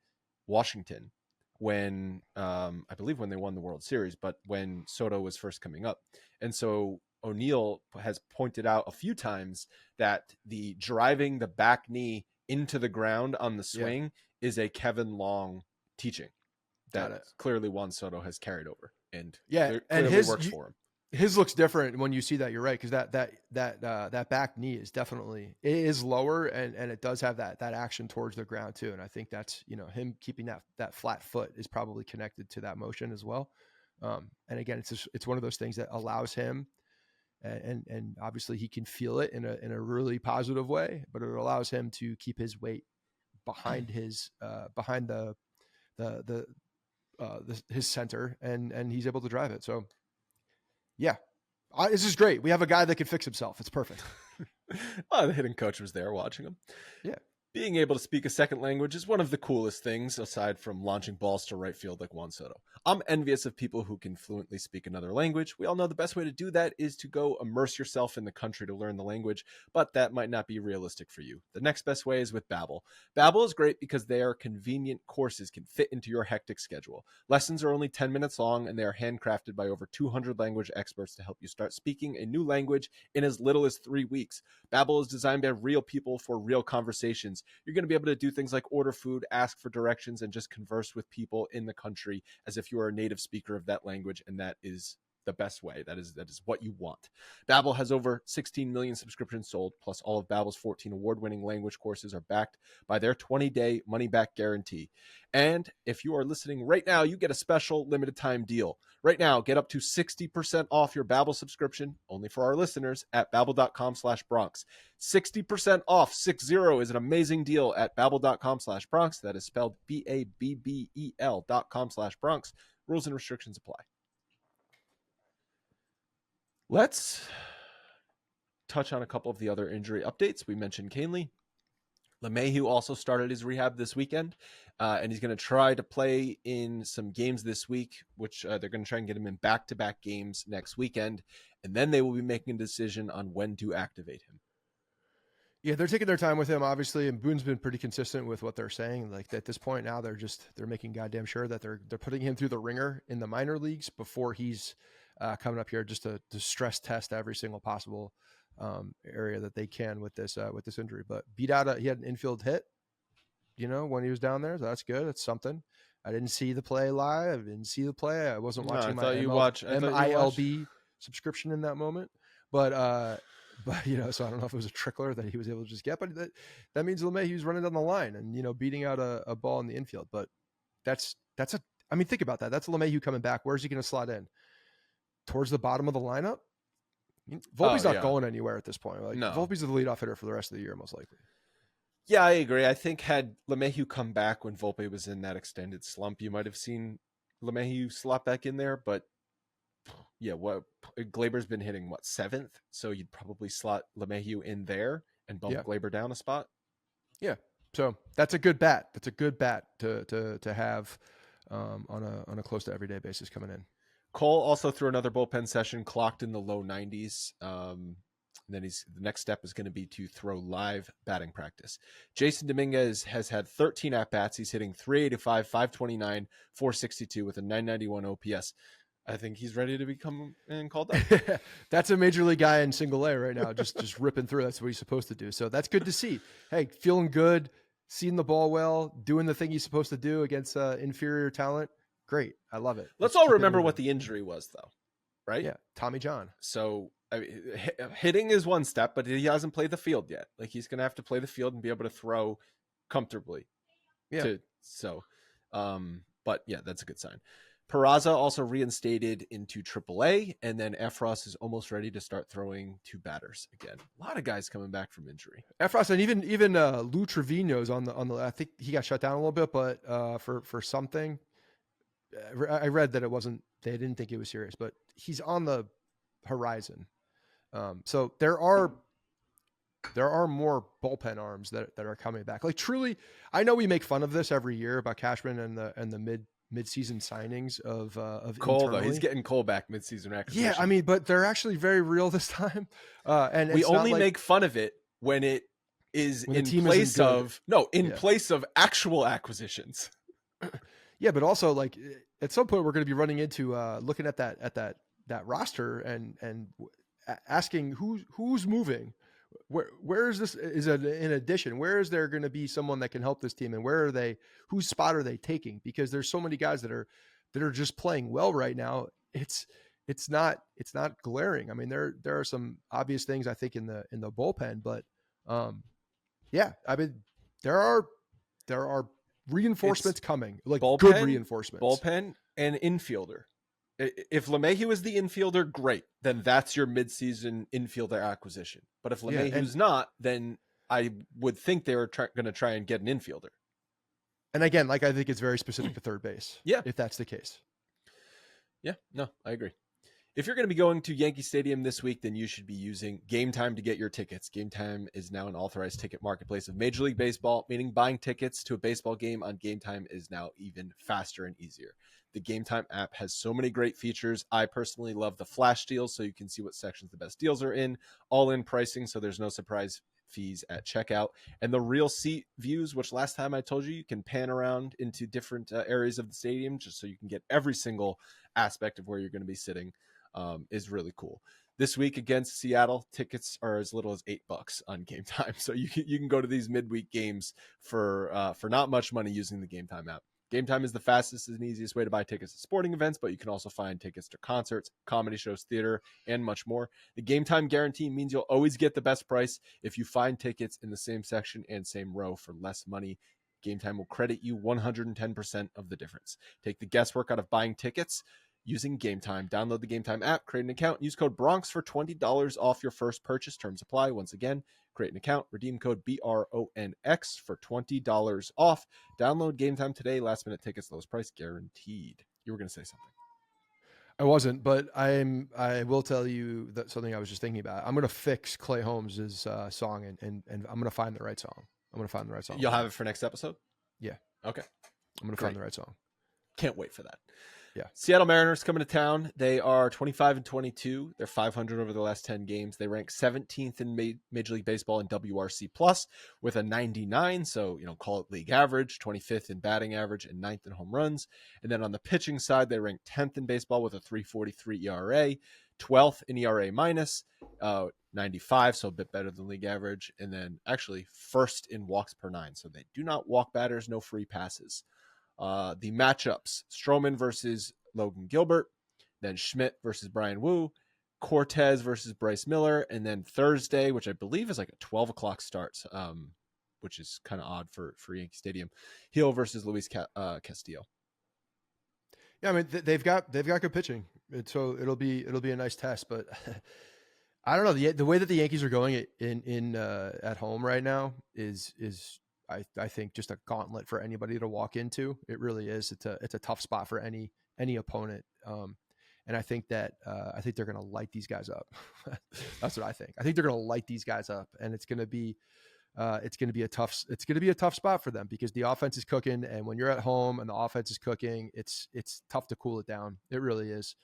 Washington when, I believe when they won the World Series, but when Soto was first coming up. And so O'Neill has pointed out a few times that the driving the back knee into the ground on the swing is a Kevin Long teaching that clearly Juan Soto has carried over, and and his works for him. His looks different when you see that. You're right, because that back knee is definitely, it is lower, and it does have that action towards the ground too. And I think that's, him keeping that flat foot is probably connected to that motion as well. And again, it's one of those things that allows him, and obviously he can feel it in a really positive way, but it allows him to keep his weight behind his his center, and he's able to drive it. So yeah, this is great. We have a guy that can fix himself. It's perfect. Well, the hitting coach was there watching him. Yeah. Being able to speak a second language is one of the coolest things, aside from launching balls to right field like Juan Soto. I'm envious of people who can fluently speak another language. We all know the best way to do that is to go immerse yourself in the country to learn the language, but that might not be realistic for you. The next best way is with Babbel. Babbel is great because they are convenient courses can fit into your hectic schedule. Lessons are only 10 minutes long, and they are handcrafted by over 200 language experts to help you start speaking a new language in as little as 3 weeks. Babbel is designed by real people for real conversations. You're going to be able to do things like order food, ask for directions, and just converse with people in the country as if you are a native speaker of that language, and that is the best way. That is what you want. Babbel has over 16 million subscriptions sold, plus all of Babbel's 14 award-winning language courses are backed by their 20-day money-back guarantee. And if you are listening right now, you get a special limited-time deal. Right now, get up to 60% off your Babbel subscription, only for our listeners, at babbel.com/Bronx. 60% off, 60 is an amazing deal at babbel.com/Bronx. That is spelled BABBEL.com/Bronx. Rules and restrictions apply. Let's touch on a couple of the other injury updates. We mentioned Canely. LeMahieu also started his rehab this weekend, and he's going to try to play in some games this week, which they're going to try and get him in back-to-back games next weekend, and then they will be making a decision on when to activate him. Yeah, they're taking their time with him, obviously, and Boone's been pretty consistent with what they're saying. Like at this point now, they're making goddamn sure that they're putting him through the ringer in the minor leagues before he's coming up here just to stress test every single possible area that they can with this injury. But he had an infield hit, when he was down there. So that's good. That's something. I didn't see the play live. I didn't see the play. I wasn't watching my MILB subscription in that moment. But so I don't know if it was a trickler that he was able to just get, but that means LeMahieu's running down the line and, beating out a ball in the infield. But think about that. That's LeMahieu coming back. Where's he going to slot in? Towards the bottom of the lineup? Volpe's not going anywhere at this point. No. Volpe's the leadoff hitter for the rest of the year, most likely. Yeah, I agree. I think had LeMahieu come back when Volpe was in that extended slump, you might have seen LeMahieu slot back in there, but yeah, Glaber's been hitting 7th, so you'd probably slot LeMahieu in there and bump Glaber down a spot. Yeah, so that's a good bat. That's a good bat to have on a close to everyday basis coming in. Cole also threw another bullpen session, clocked in the low 90s. And then the next step is going to be to throw live batting practice. Jason Dominguez has had 13 at bats. He's hitting 385, 529, 462 with a 991 OPS. I think he's ready to become called up. That's a major league guy in single A right now, just ripping through. That's what he's supposed to do. So that's good to see. Hey, feeling good, seeing the ball well, doing the thing he's supposed to do against inferior talent. Great. I love it. Let's all remember what the injury was, though, right? Yeah, Tommy John. So hitting is one step, but he hasn't played the field yet. Like, he's going to have to play the field and be able to throw comfortably. Yeah. But yeah, that's a good sign. Peraza also reinstated into AAA, and then Efros is almost ready to start throwing to batters again. A lot of guys coming back from injury. Efros and even Lou Trevino's on the. I think he got shut down a little bit, but for something, I read that they didn't think it was serious, but he's on the horizon. So there are more bullpen arms that are coming back. Like, truly, I know we make fun of this every year about Cashman and the mid-season signings of Cole, internally. though. He's getting Cole back mid-season acquisition. Yeah, but they're actually very real this time. And we only make fun of it when it is in place of actual acquisitions. Yeah, but also, like, at some point we're going to be running into looking at that roster and asking who's moving. Where is this? Is it in addition? Where is there going to be someone that can help this team, and where are they? Whose spot are they taking? Because there's so many guys that are just playing well right now. It's not glaring. I mean, there are some obvious things I think in the bullpen, but yeah, I mean, there are reinforcements coming, like bullpen, good reinforcements. Bullpen and infielder. If LeMahieu is the infielder, great. Then that's your midseason infielder acquisition. But if LeMahieu's not, then I would think they were going to try and get an infielder. And again, like, I think it's very specific to third base. Yeah, if that's the case. Yeah, no, I agree. If you're going to be going to Yankee Stadium this week, then you should be using Game Time to get your tickets. Game Time is now an authorized ticket marketplace of Major League Baseball, meaning buying tickets to a baseball game on Game Time is now even faster and easier. The Game Time app has so many great features. I personally love the flash deals, so you can see what sections the best deals are in, all in pricing, so there's no surprise fees at checkout, and the real seat views, which last time I told you, you can pan around into different areas of the stadium just so you can get every single aspect of where you're going to be sitting. Is really cool. This week against Seattle, tickets are as little as $8 on Game Time, so you can go to these midweek games for not much money using the Game Time app. Game Time is the fastest and easiest way to buy tickets to sporting events, but you can also find tickets to concerts, comedy shows, theater, and much more. The Game Time guarantee means you'll always get the best price if you find tickets in the same section and same row for less money. Game Time will credit you 110% of the difference. Take the guesswork out of buying tickets using Game Time. Download the Game Time app, create an account, use code Bronx for $20 off your first purchase. Terms apply. Once again, create an account, redeem code BRONX for $20 off. Download Game Time today. Last minute tickets, lowest price guaranteed. You were going to say something. I wasn't, but I will tell you that something I was just thinking about. I'm going to fix Clay Holmes' song and I'm going to find the right song. You'll have it for next episode? Yeah. Okay. I'm going to find the right song. Can't wait for that. Yeah. Seattle Mariners coming to town. They are 25-22. They're 500 over the last 10 games. They rank 17th in Major League Baseball in WRC plus with a 99. So, call it league average, 25th in batting average and 9th in home runs. And then on the pitching side, they rank 10th in baseball with a 3.43 ERA, 12th in ERA minus, 95. So a bit better than league average. And then actually first in walks per 9. So they do not walk batters, no free passes. The matchups: Stroman versus Logan Gilbert, then Schmidt versus Brian Wu, Cortez versus Bryce Miller, and then Thursday, which I believe is like a 12 o'clock start, which is kind of odd for Yankee Stadium, Hill versus Luis Castillo. Yeah, I mean they've got good pitching, so it'll be a nice test. But I don't know, the way that the Yankees are going in at home right now is. I think just a gauntlet for anybody to walk into. It really is. It's a tough spot for any opponent. And I think that they're going to light these guys up. That's what I think. I think they're going to light these guys up, and it's going to be a tough spot for them because the offense is cooking, and when you're at home and the offense is cooking, it's tough to cool it down. It really is.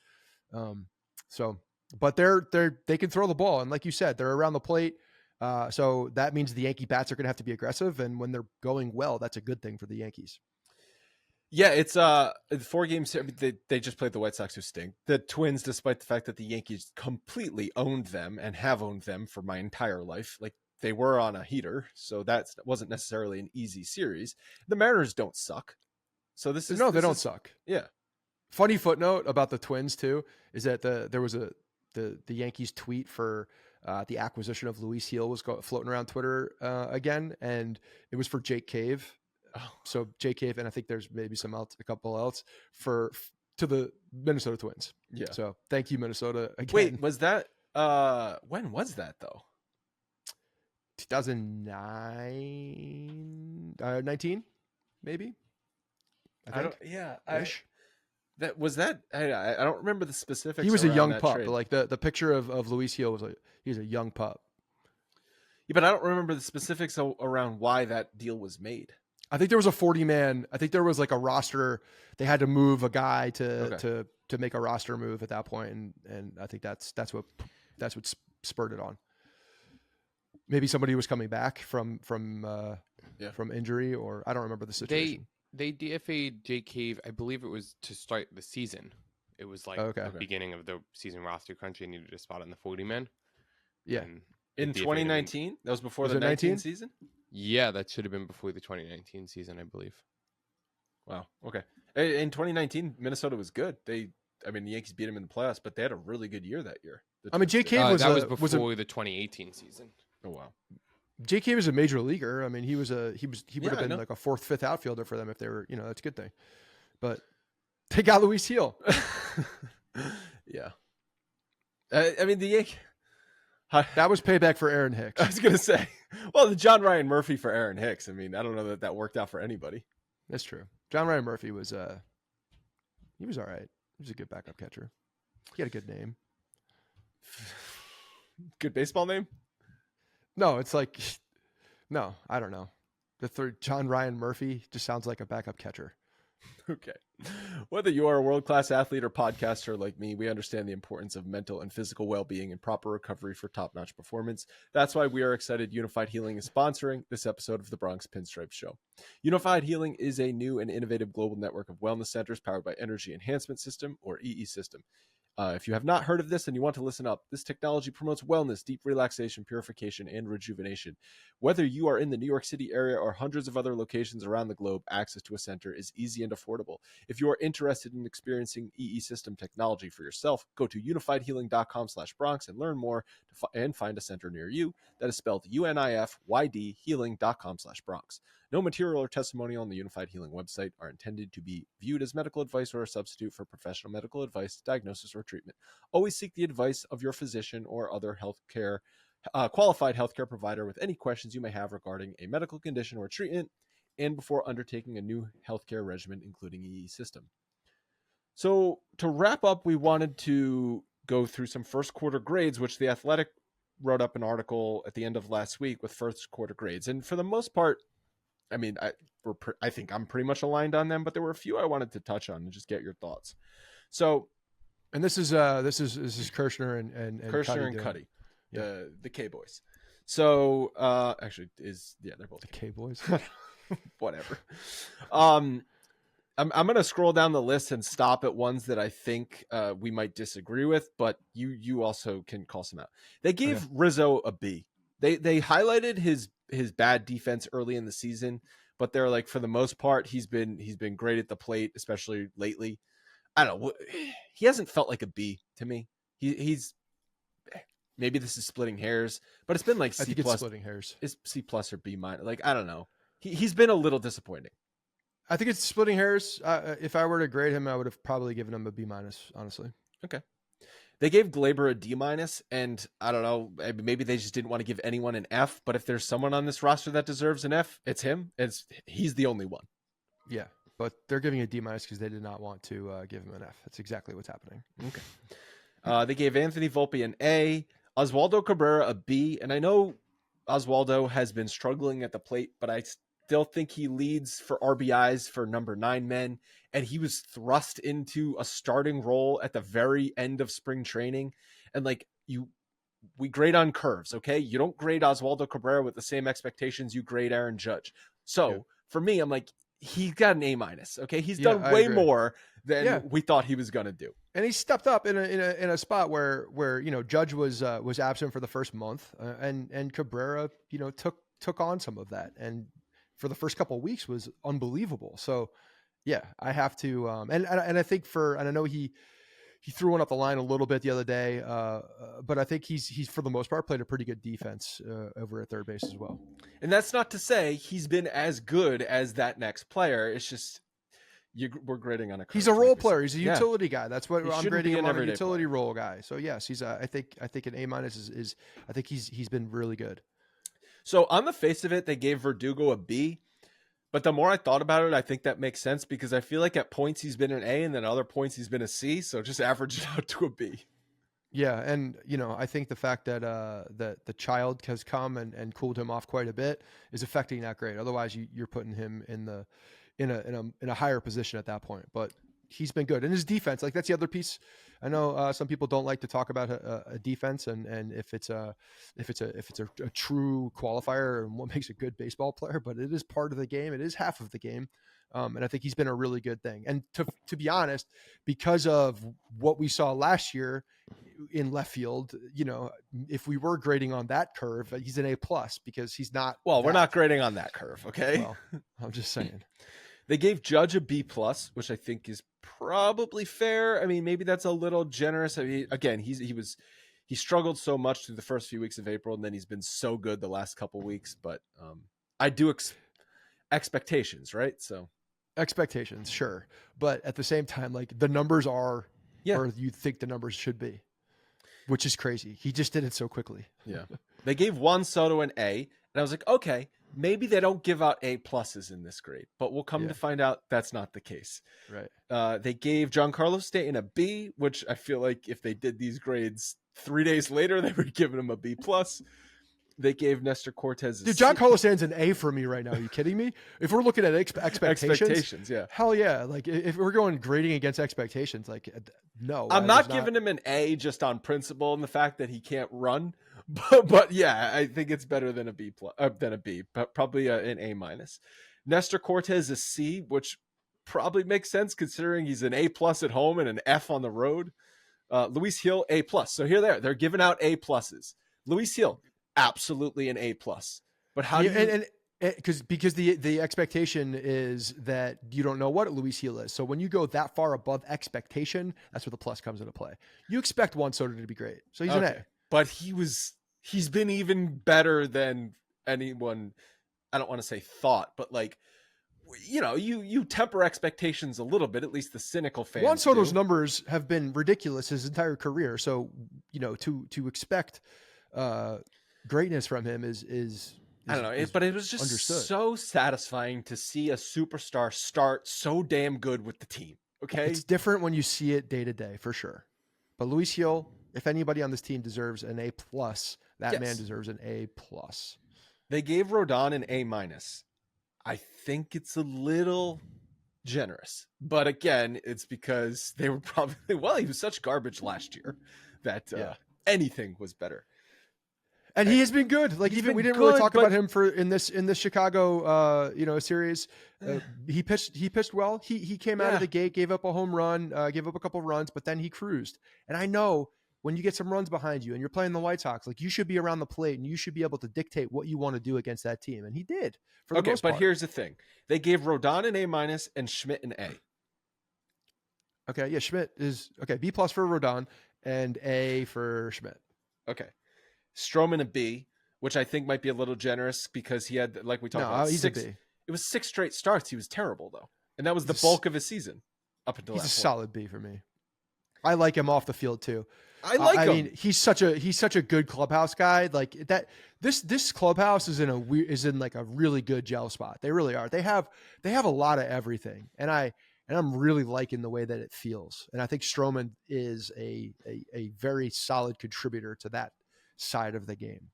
But they can throw the ball, and like you said, they're around the plate. So that means the Yankee bats are going to have to be aggressive, and when they're going well, that's a good thing for the Yankees. Yeah, it's 4 games. They just played the White Sox, who stink. The Twins, despite the fact that the Yankees completely owned them and have owned them for my entire life, like they were on a heater, so that wasn't necessarily an easy series. The Mariners don't suck, so they don't suck. Yeah. Funny footnote about the Twins too is that there was the Yankees tweet for. The acquisition of Luis Hill was floating around Twitter again, and it was for Jake Cave. So Jake Cave, and I think there's maybe a couple else to the Minnesota Twins. Yeah. So thank you, Minnesota. Again. Wait, was that when was that though? 19, maybe. I think. That was that. I don't remember the specifics. He was a young pup. Trade. Like the picture of Luis Hill was like he was a young pup. Yeah, but I don't remember the specifics around why that deal was made. I think there was a 40-man. I think there was like a roster. They had to move a guy to make a roster move at that point, and I think that's what spurred it on. Maybe somebody was coming back from injury, or I don't remember the situation. They DFA'd Jake Cave. I believe it was to start the season. It was like the beginning of the season roster crunch. They needed a spot on the 40-man. Yeah. In 2019? That was before the 19 season? Yeah, that should have been before the 2019 season, I believe. Wow. Okay. In 2019, Minnesota was good. The Yankees beat them in the playoffs, but they had a really good year that year. Jake Cave was before the 2018 season. Oh, wow. J.K. Cave was a major leaguer. I mean, he would have been like a 4th, 5th outfielder for them if they were, that's a good thing. But they got Luis Hill. Yeah. The Yankees. That was payback for Aaron Hicks. I was going to say, well, the John Ryan Murphy for Aaron Hicks. I don't know that worked out for anybody. That's true. John Ryan Murphy was, he was all right. He was a good backup catcher. He had a good name. Good baseball name? No, it's like, no, I don't know. The third, John Ryan Murphy, just sounds like a backup catcher. Okay. Whether you are a world-class athlete or podcaster like me, we understand the importance of mental and physical well-being and proper recovery for top-notch performance. That's why we are excited Unified Healing is sponsoring this episode of the Bronx Pinstripes Show. Unified Healing is a new and innovative global network of wellness centers powered by Energy Enhancement System, or EE System. If you have not heard of this and you want to listen up, this technology promotes wellness, deep relaxation, purification, and rejuvenation. Whether you are in the New York City area or hundreds of other locations around the globe, access to a center is easy and affordable. If you are interested in experiencing EE System technology for yourself, go to unifiedhealing.com/Bronx and learn more and find a center near you. That is spelled UNIFYD healing.com/Bronx. No material or testimonial on the Unified Healing website are intended to be viewed as medical advice or a substitute for professional medical advice, diagnosis, or treatment. Always seek the advice of your physician or other qualified healthcare provider with any questions you may have regarding a medical condition or treatment and before undertaking a new healthcare regimen, including EE System. So to wrap up, we wanted to go through some first quarter grades, which The Athletic wrote up an article at the end of last week with first quarter grades. And for the most part, I mean, I think I'm pretty much aligned on them, but there were a few I wanted to touch on and just get your thoughts. So, and this is Kirshner and Kirshner and Cuddy, the K boys. So, actually, they're both the K boys. Whatever. I'm gonna scroll down the list and stop at ones that I think we might disagree with, but you also can call some out. They gave Rizzo a B. They highlighted his bad defense early in the season, but they're like, for the most part, he's been great at the plate, especially lately. I don't know. He hasn't felt like a B to me. He's maybe this is splitting hairs, but it's been like C+. I think it's splitting hairs. It's C+ or B-. Like, I don't know. He's been a little disappointing. I think it's splitting hairs. If I were to grade him, I would have probably given him a B-, honestly. Okay. They gave Glaber a D-, and I don't know, maybe they just didn't want to give anyone an F, but if there's someone on this roster that deserves an F, it's him. He's the only one. Yeah, but they're giving a D- because they did not want to give him an F. That's exactly what's happening. Okay. They gave Anthony Volpe an A, Oswaldo Cabrera a B, and I know Oswaldo has been struggling at the plate, but I still think he leads for RBIs for number 9 men, and he was thrust into a starting role at the very end of spring training. And like we grade on curves, okay? You don't grade Oswaldo Cabrera with the same expectations you grade Aaron Judge. So for me, I'm like, he got an A-, okay? He's done way more than we thought he was going to do. And he stepped up in a spot where Judge was absent for the first month, and Cabrera, took on some of that, and for the first couple of weeks was unbelievable. So yeah, I have to, and I think and I know he threw one up the line a little bit the other day, but I think he's for the most part played a pretty good defense over at third base as well. And that's not to say he's been as good as that next player. It's just we're grading on a curve. He's a role player. He's a utility guy. That's what I'm grading him on, a utility role guy. So yes, he's I think an A- is I think he's been really good. So on the face of it, they gave Verdugo a B. But the more I thought about it, I think that makes sense because I feel like at points he's been an A and then other points he's been a C. So just average it out to a B. Yeah. And, I think the fact that the child has come and cooled him off quite a bit is affecting that grade. Otherwise, you're putting him in a higher position at that point. But he's been good. And his defense, like that's the other piece. I know some people don't like to talk about a defense and if it's a true qualifier and what makes a good baseball player, but it is part of the game. It is half of the game. And I think he's been a really good thing. And to be honest, because of what we saw last year in left field, if we were grading on that curve, he's an A+ because he's not. Well, we're not grading on that curve. Okay. Well, I'm just saying. They gave Judge a B+, which I think is probably fair. I mean, maybe that's a little generous. I mean, again, he struggled so much through the first few weeks of April, and then he's been so good the last couple weeks. But I do expectations, right? So expectations, sure, but at the same time, like the numbers are where you think the numbers should be, which is crazy. He just did it so quickly. Yeah. They gave Juan Soto an A, And I was like, okay, maybe they don't give out A pluses in this grade, but we'll come to find out that's not the case. Right. They gave Giancarlo Stanton a B, which I feel like if they did these grades 3 days later, they would give him a B plus. They gave Nestor Cortez a Dude, Giancarlo Stanton's an A for me right now. Are you kidding me? If we're looking at expectations, yeah. Hell yeah. Like if we're going grading against expectations, like no. I'm not giving him an A just on principle and the fact that he can't run. But yeah, I think it's better than a B plus, than a B, but probably an A minus. Nestor Cortez a C, which probably makes sense considering he's an A plus at home and an F on the road. Luis Gil A plus. So here they're giving out A pluses. Luis Gil, absolutely an A plus. But how do you? Because the expectation is that you don't know what Luis Gil is. So when you go that far above expectation, that's where the plus comes into play. You expect Juan Soto to be great, so he's an A. But he's been even better than anyone. I don't want to say thought, but like, you know, you temper expectations a little bit. At least the cynical fans. Juan Soto's numbers have been ridiculous his entire career. So you know, to expect greatness from him is I don't know, but it was just so satisfying to see a superstar start so damn good with the team. Okay, it's different when you see it day to day for sure. But Luis Gil, if anybody on this team deserves an A plus, that man deserves an A plus. They gave Rodon an A minus. I think it's a little generous, but again, it's because they were probably he was such garbage last year that anything was better. And he has been good. Like we didn't really talk about him in this Chicago series. He pitched well. He came out of the gate, gave up a home run, gave up a couple runs, but then he cruised. And I know when you get some runs behind you and you're playing the White Sox, like you should be around the plate and you should be able to dictate what you want to do against that team. And he did for the most part. But here's the thing: they gave Rodon an A minus and Schmidt an A. Okay, yeah, Schmidt is okay. B plus for Rodon and A for Schmidt. Okay. Stroman a B, which I think might be a little generous because he had, like we talked about, he's a B. It was 6 straight starts. He was terrible though, and that was the bulk of his season up until that point. He's a solid B for me. I like him off the field too. I like him. I mean, he's such a good clubhouse guy. Like that. This clubhouse is in like a really good gel spot. They really are. They have a lot of everything, and I'm really liking the way that it feels. And I think Stroman is a very solid contributor to that side of the game.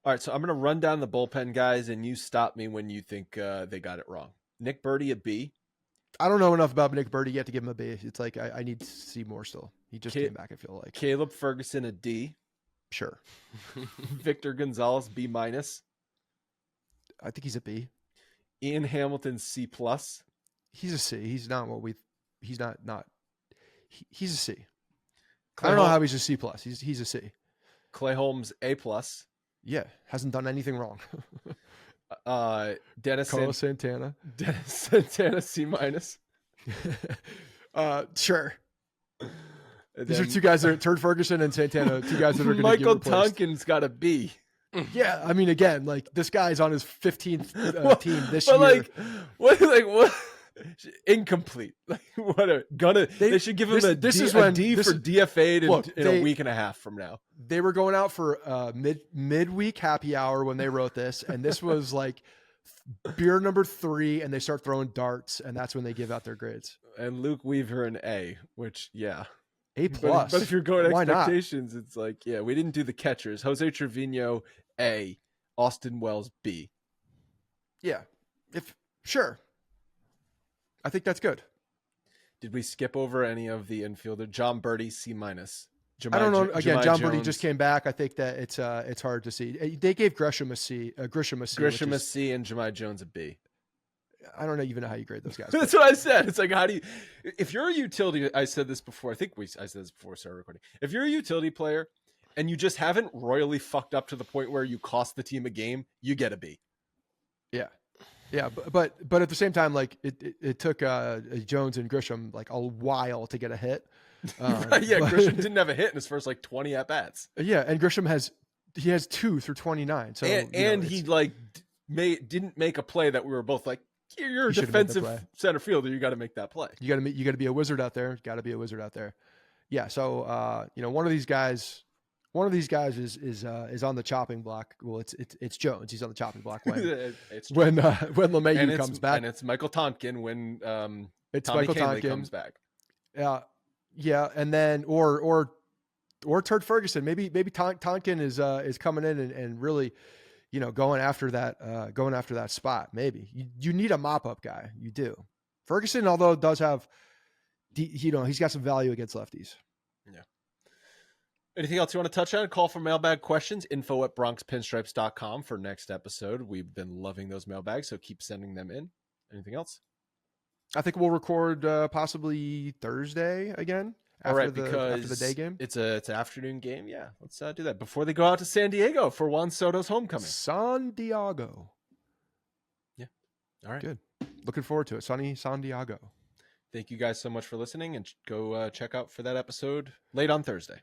All right, so I'm going to run down the bullpen guys, and you stop me when you think they got it wrong. Nick Birdy a B. I don't know enough about Nick Birdy yet to give him a B. It's like I need to see more still. He just came back, I feel like. Caleb Ferguson a D. Sure. Victor Gonzalez B minus. I think he's a B. Ian Hamilton C plus. He's a C. He's not what we. He's not. He's a C. Clay I don't know how he's a C plus. He's a C. Clay Holmes A plus. Yeah, hasn't done anything wrong. Dennis Carlos Santana. Dennis Santana C minus. Sure. These are two guys that are Turd Ferguson and Santana. Two guys that are going to Michael Tonkin's got a B. Yeah, I mean, again, like this guy's on his 15th team this year. Like what? Incomplete. Like what? They should give him a D for DFA'd in a week and a half from now. They were going out for midweek happy hour when they wrote this, and this was like beer number 3, and they start throwing darts, and that's when they give out their grades. And Luke Weaver an A, which A plus. But if you're going expectations, it's like we didn't do the catchers. Jose Trevino A, Austin Wells B. Yeah, sure. I think that's good. Did we skip over any of the infielder? John Birdie C minus. I don't know. Again, John Birdie just came back. I think that it's hard to see. They gave Grisham a C. Grisham a C, and Jemai Jones a B. I don't even know how you grade those guys. That's what I said. It's like, how do you? If you're a utility, I said this before. I said this before we started recording. If you're a utility player and you just haven't royally fucked up to the point where you cost the team a game, you get a B. Yeah. Yeah, but at the same time, like it took Jones and Grisham like a while to get a hit. Grisham didn't have a hit in his first 20 at bats. Yeah, and Grisham has 2 through 29. So he didn't make a play that we were both like, you're a defensive center fielder. You got to make that play. You got to be a wizard out there. Got to be a wizard out there. Yeah. So one of these guys one of these guys is on the chopping block. Well, it's Jones. He's on the chopping block when LeMahieu comes back, and it's Michael Tonkin when it's Tommy Michael Kahnle Tonkin comes back. Yeah, and then or Turd Ferguson. Maybe Tonkin is coming in and really, going after that spot. Maybe you need a mop up guy. You do. Ferguson, although does have, he's got some value against lefties. Yeah. Anything else you want to touch on? Call for mailbag questions, info@bronxpinstripes.com for next episode. We've been loving those mailbags, so keep sending them in. Anything else? I think we'll record possibly Thursday again after the day game. It's an afternoon game. Yeah, let's do that before they go out to San Diego for Juan Soto's homecoming. San Diego. Yeah. All right. Good. Looking forward to it. Sunny San Diego. Thank you guys so much for listening, and go check out for that episode late on Thursday.